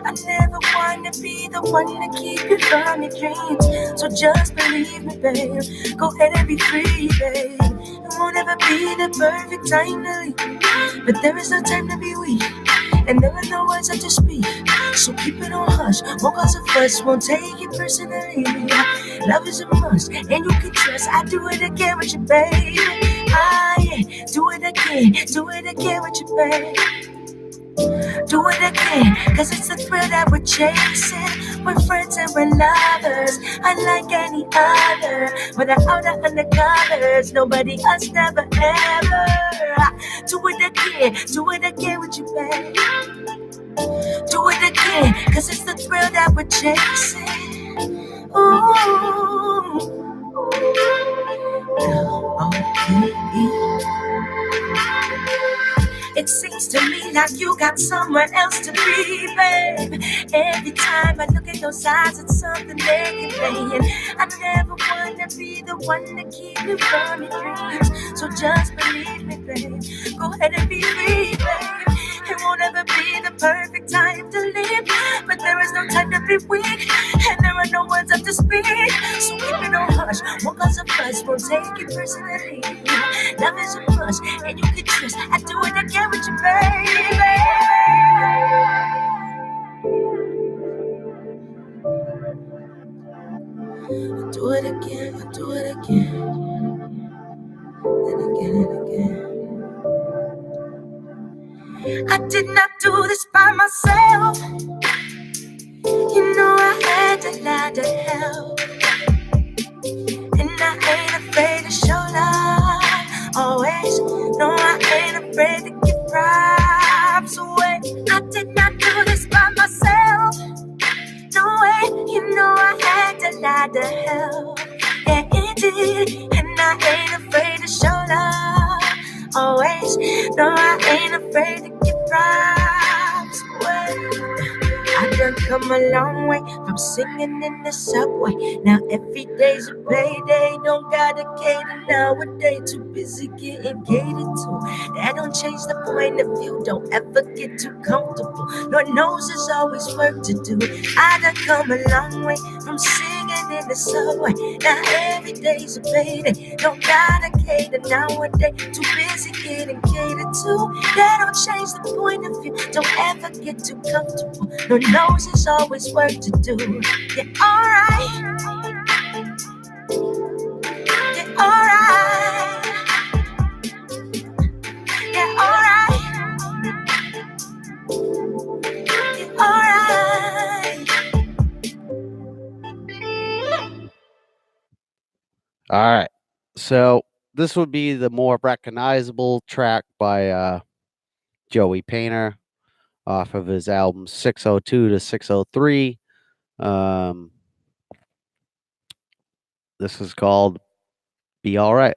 [SPEAKER 10] I never want to be the one to keep you from your dreams. So just believe me, babe. Go ahead and be free, babe. It won't ever be the perfect time to leave, but there is no time to be weak, and there are no words left to speak. So keep it on hush. Won't cause a fuss, won't take it personally. Love is a must, and you can trust. I do it again with you, babe. Yeah. Do it again with you, babe. Do it again, cause it's the thrill that we're chasing. We're friends and we're lovers, unlike any other. Without the undercovers, nobody else, never ever. Do it again with you, babe. Do it again, cause it's the thrill that we're chasing. Ooh. It seems to me like you got somewhere else to be, babe. Every time I look at those eyes, it's something they can play. I never want to be the one to keep you from your dreams. So just believe me, babe. Go ahead and be free, babe. It won't ever be the perfect time to live, but there is no time to be weak, and there are no words left to speak. So keep it on hush, won't cause a fuss, won't take it personally. Love is a must, and you can trust. I do it again with you, baby. I do it again, I do it again, and again and again. I did not do this by myself. You know I had to lie to help, and I ain't afraid to show love. Always, no, I ain't afraid to give props away. I did not do this by myself. No way, you know I had to lie to help. Yeah, it did, and I ain't afraid to show love. Always, no, I ain't afraid to give props away. I done come a long way from singing in the subway. Now every day's a payday. Don't gotta cater nowadays. Too busy getting catered to. That don't change the point of view. Don't ever get too comfortable. Lord knows there's always work to do. I done come a long way from singing in the subway. Now every day's a payday. Don't gotta cater nowadays. Too busy getting catered to. That don't change the point of view. Don't ever get too comfortable. No knows there's always work to do. Yeah, alright. Yeah, alright. Yeah, alright. Yeah, alright.
[SPEAKER 1] All right. So this would be the more recognizable track by Joey Painter off of his album 602 to 603. This is called Be All Right.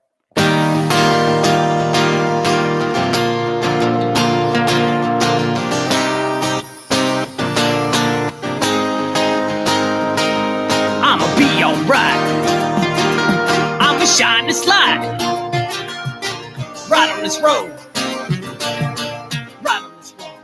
[SPEAKER 16] I'ma be alright. I'ma shine this light right on this road. Right on this road.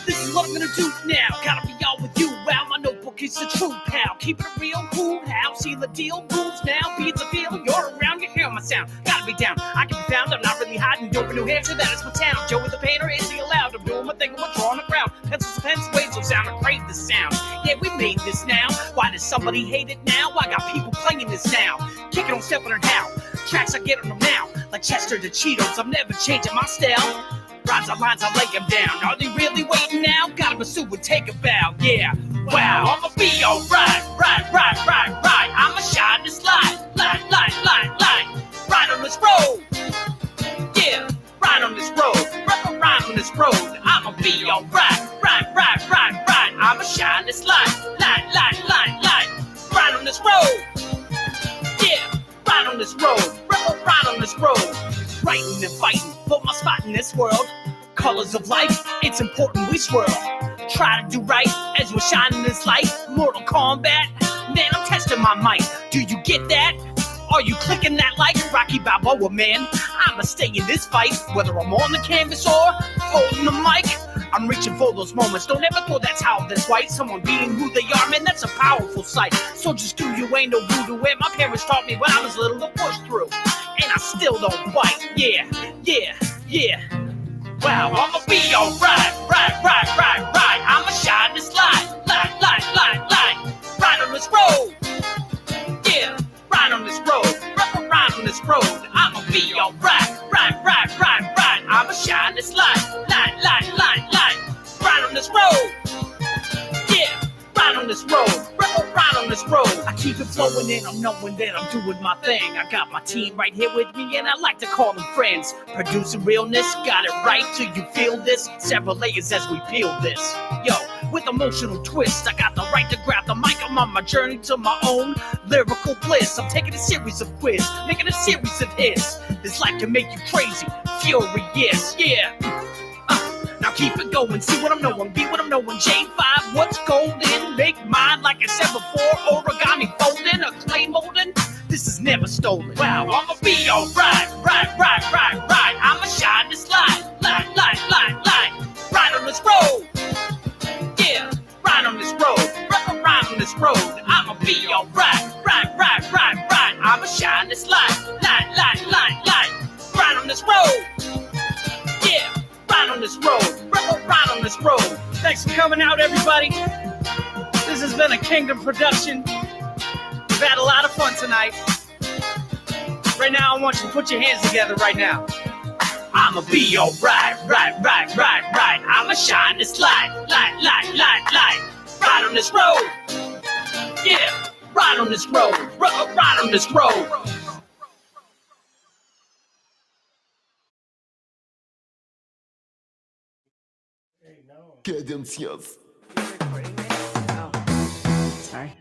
[SPEAKER 16] This is what I'm gonna do now. Gotta be all with you. Wow, my notebook is a true pal. Keep it real cool. How? Seal the deal. Rules now. Beats a feel. You're around. You hear my sound. Gotta be down. I can be found. I'm not really hiding. Dope in New Hampshire. That is my town. Joey the Painter. Is he allowed? I'm doing my thing. I'm drawing the crowd. Pencils and pens. Waves of sound. I crave the sound. Yeah, we made this now. Why does somebody hate it now? I got people playing this now. Kick it on, stepping on how. Tracks I get on them now. Like Chester to Cheetos. I'm never changing my style. Rhymes are lines, I lay them down. Are they really waiting now? Gotta pursue and take a bow, yeah. Wow, I'ma be alright, right. I'ma shine this light. Right on this road. Yeah, right on this road. Right on this road. I'ma be alright, right. I'ma shine this light. Right on this road. Yeah, right on this road. Right on this road. Writing and fighting for my spot in this world. Colors of life, it's important we swirl. Try to do right as we're shining this light. Mortal Kombat, man, I'm testing my might. Do you get that? Are you clicking that like Rocky Balboa, man? I'ma stay in this fight, whether I'm on the canvas or holding the mic. I'm reaching for those moments. Don't ever throw that towel that's white. Someone being who they are, man, that's a powerful sight. So just do you ain't no voodoo. And my parents taught me when I was little to push through. And I still don't bite. Yeah. Wow, I'ma be alright, right. I'ma shine this light. Right on this road. Yeah, right on this road. Right on this road. I'ma be alright, right. I'ma shine this light. Right on this road. Yeah, right on this road. Right on this road. I keep it flowing and I'm knowing that I'm doing my thing. I got my team right here with me and I like to call them friends. Producing realness, got it right till you feel this. Several layers as we peel this. Yo, with emotional twist, I got the right to grab the mic. I'm on my journey to my own lyrical bliss. I'm taking a series of quiz, making a series of hits. This life can make you crazy, furious, yeah. Now keep it going, see what I'm knowing, be what I'm knowing. J5, what's golden? Make mine like I said before. Origami folding, a clay molding. This is never stolen. Wow, I'ma be alright, right. I'ma shine this light. Right on this road. Yeah, right on this road. Right on this road. I'ma be alright, right. I'ma shine this light. Right on this road. Yeah. Right on this road, right on this road. Thanks for coming out, everybody. This has been a Kingdom production. We've had a lot of fun tonight. Right now, I want you to put your hands together right now. I'ma be alright, right. I'ma shine this light. Right on this road. Yeah, right on this road, right on this road.
[SPEAKER 17] Cadencias.
[SPEAKER 18] Sorry.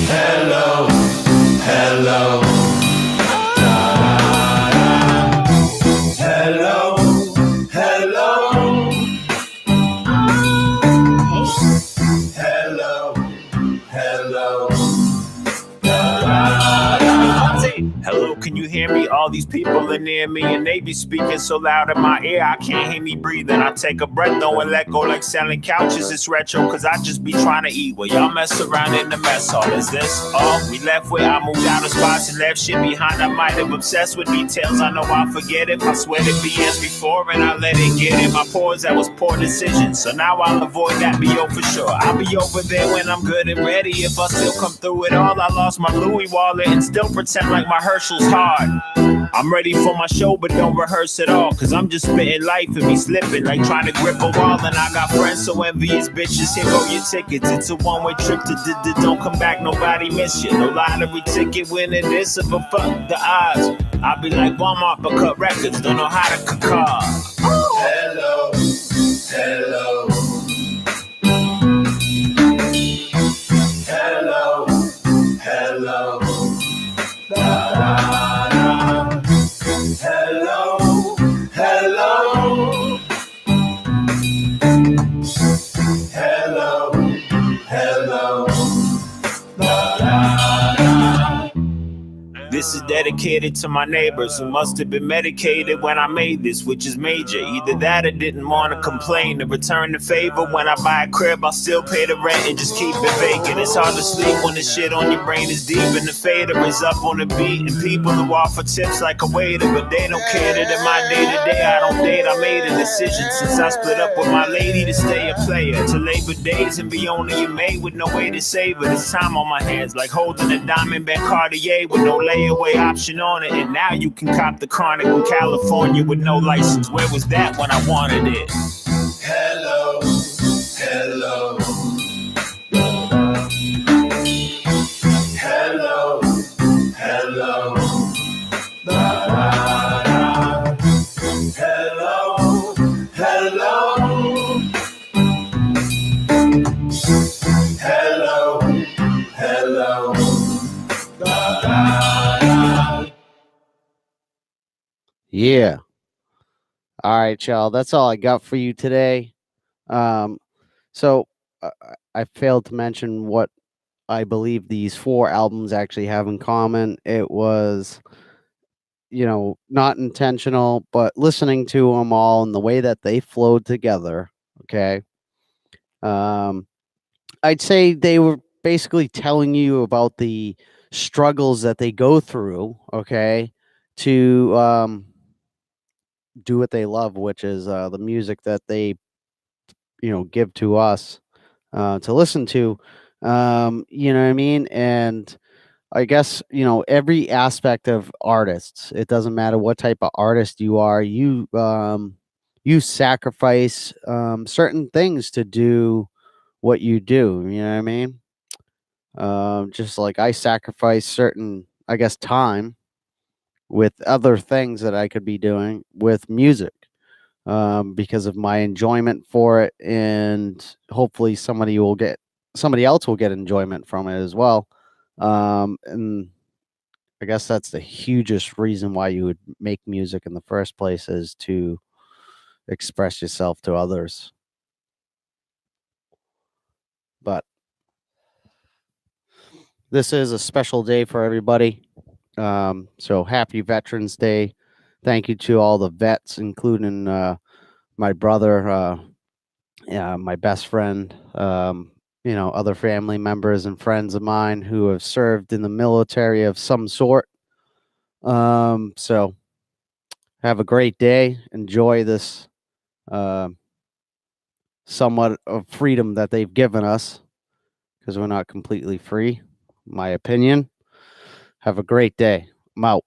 [SPEAKER 17] Hello. Hello.
[SPEAKER 7] Hello, can you hear me? All these people crawling near me, and they be speaking so loud in my ear, I can't hear me breathing. I take a breath though and let go like selling couches. It's retro, cause I just be trying to eat while y'all mess around in the mess hall. Is this all we left with? I moved out of spots and left shit behind. I might have obsessed with details, I know I'll forget it. I swear to BS before and I let it get in my pores. That was poor decision, so now I'll avoid that BO for sure. I'll be over there when I'm good and ready. If I still come through it all, I lost my Louis wallet and still pretend like my Herschel's hard. I'm ready for my show, but don't rehearse at all, cause I'm just spitting life and me slipping like trying to grip a wall. And I got friends so envious bitches. Here go your tickets. It's a one-way trip to don't come back. Nobody miss you. No lottery ticket winning this of a fuck the odds. I'll be like Walmart but cut records. Don't know how to cook cars.
[SPEAKER 17] Hello, hello. Hello, hello. Da, da, da. Hello, hello. Hello, hello. Da, da, da.
[SPEAKER 7] This is dedicated to my neighbors who must have been medicated when I made this, which is major. Either that or didn't want to complain. To return the favor, when I buy a crib, I'll still pay the rent and just keep it vacant. It's hard to sleep when the shit on your brain is deep and the fader is up on the beat. And people who offer tips like a waiter, but they don't care that in my day-to-day I don't date. I made a decision since I split up with my lady to stay a player to Labor Days and be only a maid with no way to save it. It's time on my hands like holding a diamond band Cartier with no layaway option on it. And now you can cop the Chronic in California with no license. Where was that when I wanted it?
[SPEAKER 17] Hello, hello. Hello, hello. Da, da, da. Hello, hello. Hello, hello. Da, da, da.
[SPEAKER 1] Yeah. All right, y'all. That's all I got for you today. So I failed to mention what I believe these 4 albums actually have in common. It was, not intentional, but listening to them all and the way that they flowed together. Okay. I'd say they were basically telling you about the struggles that they go through. Okay. To do what they love, which is the music that they give to us to listen to. You know what I mean? And I guess every aspect of artists, it doesn't matter what type of artist you are, you sacrifice certain things to do what you do. You know what I mean? Just like I sacrifice certain, I guess, time with other things that I could be doing with music, because of my enjoyment for it, and hopefully somebody else will get enjoyment from it as well. And I guess that's the hugest reason why you would make music in the first place, is to express yourself to others. But this is a special day for everybody. So happy Veterans Day. Thank you to all the vets, including my brother, my best friend, other family members and friends of mine who have served in the military of some sort. So have a great day. Enjoy this somewhat of freedom that they've given us, because we're not completely free, in my opinion. Have a great day. I'm out.